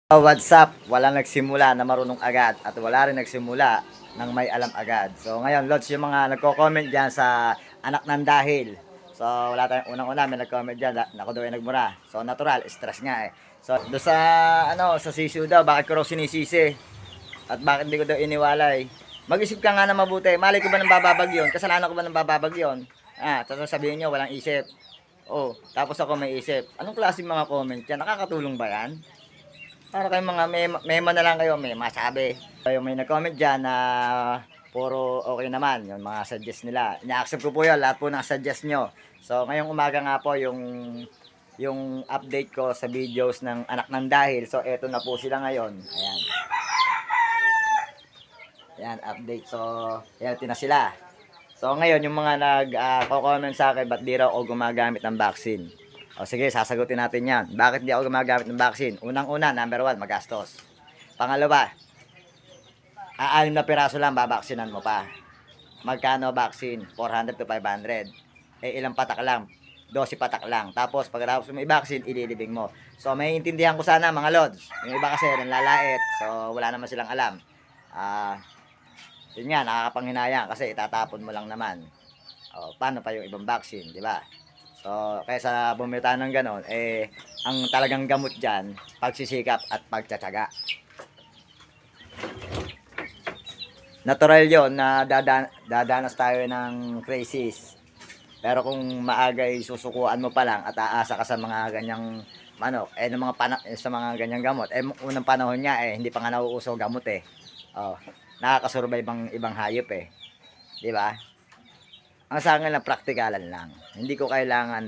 Oh, what's up? Walang nagsimula na marunong agad at wala rin nagsimula ng may alam agad. So ngayon, Lods, yung mga nagko-comment dyan sa anak ng dahil. So wala tayong unang-una, may nag-comment dyan, ako daw ay nagmura. So natural, stress nga eh. So do sa sa sisiw daw, bakit ko raw sinisisi? At bakit hindi ko daw iniwalay? Mag-isip ka nga na mabuti. Malay ko ba nang bababag yun? Kasalanan ko ba nang bababag yun? Tapos sabihin nyo, walang isip. Oh, tapos ako may isip. Anong klase mga comment yan? Nakakatulong ba yan? Para kayong mga mema na lang kayo, may masabi. Yung may nag-comment dyan na puro okay naman, yung mga suggest nila. Ina-accept ko po yun, lahat po ng suggest nyo. So, ngayong umaga nga po yung update ko sa videos ng anak ng dahil. So, eto na po sila ngayon. Ayan. Ayan, update. So, healthy na sila. So, ngayon, yung mga nag-comment sa akin, ba't di raw ako gumagamit ng vaccine? O sige, sasagutin natin yan. Bakit di ako gumagamit ng vaccine? Unang-una, number one, magastos. Pangalawa, 6 na piraso lang, babaksinan mo pa. Magkano vaccine? 400 to 500. Ilang patak lang? 12 patak lang. Tapos, pagkatapos mo i-vaccine, ililibing mo. So, may intindihan ko sana, mga lods. Yung iba kasi, nanlalait. So, wala naman silang alam. Yun nga, nakakapanghinayang kasi itatapon mo lang naman. Paano pa yung ibang vaccine, di ba? So, kaysa bumita ng ganon, ang talagang gamot dyan, pagsisikap at pagtsatsaga. Natural yon na dadanas tayo ng crisis. Pero kung maagay susukuan mo pa lang at aasa ka sa mga ganyang sa mga ganyang gamot, unang panahon niya hindi pa nga nauuso gamot nakakasurvive ang ibang hayop di ba? Ang sa akin lang, praktikalan lang. Hindi ko kailangan,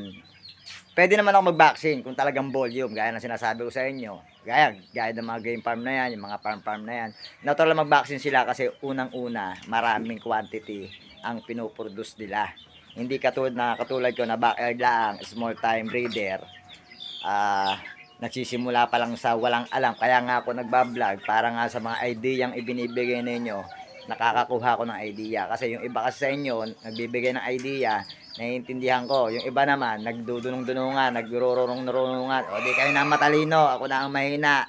pwede naman ako mag-vaccine kung talagang volume, gaya ng sinasabi ko sa inyo. Gaya ng mga game farm na yan, yung mga farm na yan. Natural mag-vaccine sila kasi unang-una, maraming quantity ang pinoproduce nila. Hindi katulad ko na backyard lang, small time breeder, nagsisimula pa lang sa walang alam. Kaya nga ako nagbablog para nga sa mga ideyang ibinibigay ninyo, nakakakuha ko ng idea. Kasi yung iba kasi sa inyo, nagbibigay ng idea, naiintindihan ko. Yung iba naman, nagdudunong-dunungan, nagrururong-nurungan. O di kayo na matalino, ako na ang mahina.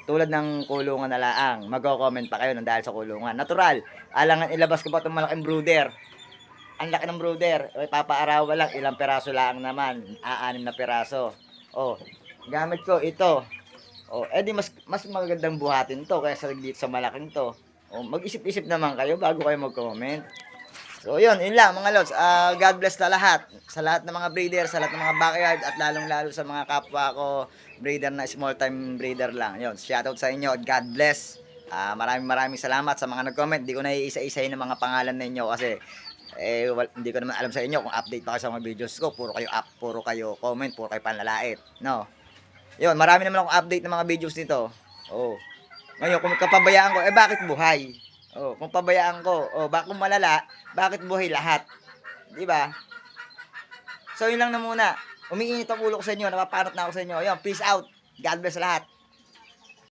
Tulad ng kulungan na laang, magko-comment pa kayo nang dahil sa kulungan. Natural, alangan ilabas ko pa itong malaking brooder. Ang laki ng brooder, papaarawan lang, ilang peraso lang naman, 6 na peraso. Gamit ko ito. Edi mas magandang buhatin to kaysa dito sa malaking to. Mag-isip-isip naman kayo bago kayo mag-comment. So yun lang mga lods. God bless sa lahat. Sa lahat ng mga breeder, sa lahat ng mga backyard at lalong-lalo sa mga kapwa ko breeder na small time breeder lang. Yun, shoutout sa inyo. God bless. Maraming salamat sa mga nag-comment. Hindi ko na iisa-isahin ng mga pangalan ninyo kasi hindi ko naman alam sa inyo kung update pa kayo sa mga videos ko. Puro kayo comment, puro kayo panlalait. No? Yun, marami naman akong update ng mga videos nito. Ngayon, kung kapabayaan ko, bakit buhay? Kung pabayaan ko, kung malala, bakit buhay lahat? Di ba? So, yun lang na muna. Umiinit ang ulo ko sa inyo, napapanot na ako sa inyo. Ayun, peace out. God bless lahat.